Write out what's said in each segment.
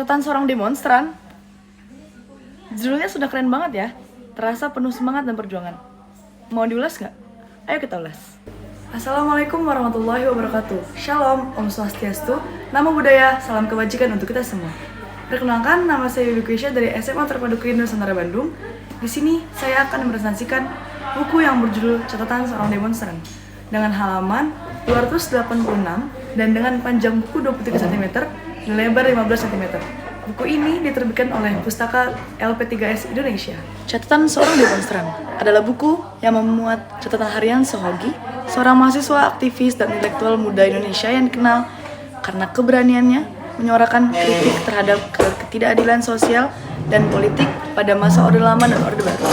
Catatan seorang demonstran. Judulnya sudah keren banget ya. Terasa penuh semangat dan perjuangan. Mau diulas nggak? Ayo kita ulas. Assalamualaikum warahmatullahi wabarakatuh. Shalom, Om Swastiastu, Namo Buddhaya, salam kebajikan untuk kita semua. Perkenalkan, nama saya Bibi Krisya dari SMA Terpadu Keren Nusantara Bandung. Di sini saya akan meresensikan buku yang berjudul Catatan Seorang Demonstran dengan halaman 286 dan dengan panjang buku 23 cm dan lebar 15 cm. Buku ini diterbitkan oleh Pustaka LP3S Indonesia. Catatan Seorang Demonstran adalah buku yang memuat catatan harian Sohogi, seorang mahasiswa aktivis dan intelektual muda Indonesia yang dikenal karena keberaniannya menyuarakan kritik terhadap ketidakadilan sosial dan politik pada masa Orde Lama dan Orde Baru.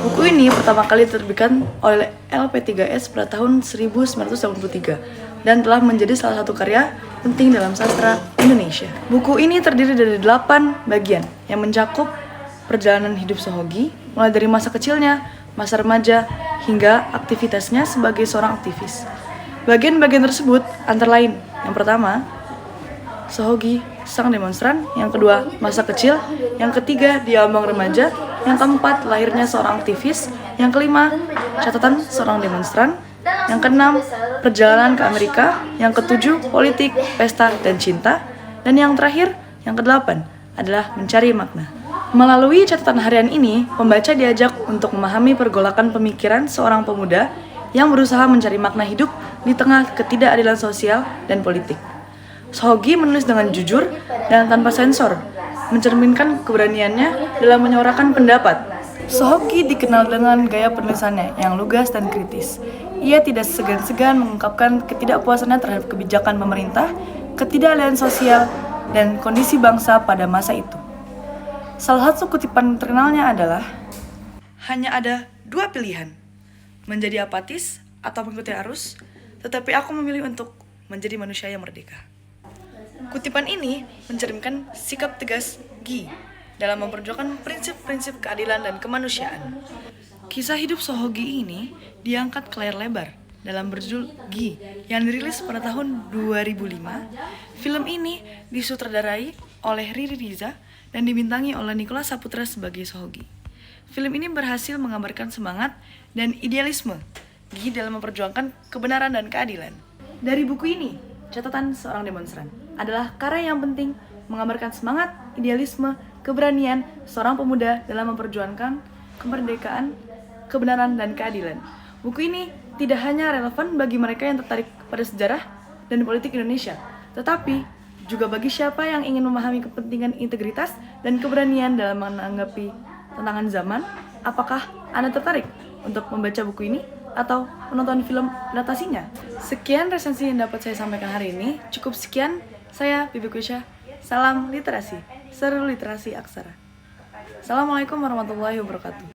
Buku ini pertama kali diterbitkan oleh LP3S pada tahun 1983 dan telah menjadi salah satu karya penting dalam sastra Indonesia. Buku ini terdiri dari 8 bagian yang mencakup perjalanan hidup Sohogi, mulai dari masa kecilnya, masa remaja, hingga aktivitasnya sebagai seorang aktivis. Bagian-bagian tersebut antara lain, yang pertama, Sohogi, sang demonstran, yang kedua, masa kecil, yang ketiga, diambang remaja, yang keempat, lahirnya seorang aktivis, yang kelima, catatan seorang demonstran, yang keenam, perjalanan ke Amerika, yang ketujuh, politik, pesta, dan cinta, dan yang terakhir, yang kedelapan, adalah mencari makna. Melalui catatan harian ini, pembaca diajak untuk memahami pergolakan pemikiran seorang pemuda yang berusaha mencari makna hidup di tengah ketidakadilan sosial dan politik. Sohogi menulis dengan jujur dan tanpa sensor, mencerminkan keberaniannya dalam menyuarakan pendapat. Sohogi dikenal dengan gaya penulisannya yang lugas dan kritis. Ia tidak segan-segan mengungkapkan ketidakpuasannya terhadap kebijakan pemerintah, ketidakadilan sosial, dan kondisi bangsa pada masa itu. Salah satu kutipan terkenalnya adalah, hanya ada 2 pilihan, menjadi apatis atau mengikuti arus, tetapi aku memilih untuk menjadi manusia yang merdeka. Kutipan ini mencerminkan sikap tegas Gi dalam memperjuangkan prinsip-prinsip keadilan dan kemanusiaan. Kisah hidup Sohogi ini diangkat ke layar lebar dalam berjudul Gi yang dirilis pada tahun 2005. Film ini disutradarai oleh Riri Riza dan dibintangi oleh Nicholas Saputra sebagai Sohogi. Film ini berhasil menggambarkan semangat dan idealisme Gi dalam memperjuangkan kebenaran dan keadilan. Dari buku ini, Catatan Seorang Demonstran adalah karya yang penting menggambarkan semangat, idealisme, keberanian seorang pemuda dalam memperjuangkan kemerdekaan, kebenaran, dan keadilan. Buku ini tidak hanya relevan bagi mereka yang tertarik pada sejarah dan politik Indonesia, tetapi juga bagi siapa yang ingin memahami kepentingan integritas dan keberanian dalam menanggapi tantangan zaman. Apakah Anda tertarik untuk membaca buku ini atau menonton film adaptasinya? Sekian resensi yang dapat saya sampaikan hari ini. Cukup sekian. Saya Bibi Krisya. Salam literasi, seru literasi aksara. Assalamualaikum warahmatullahi wabarakatuh.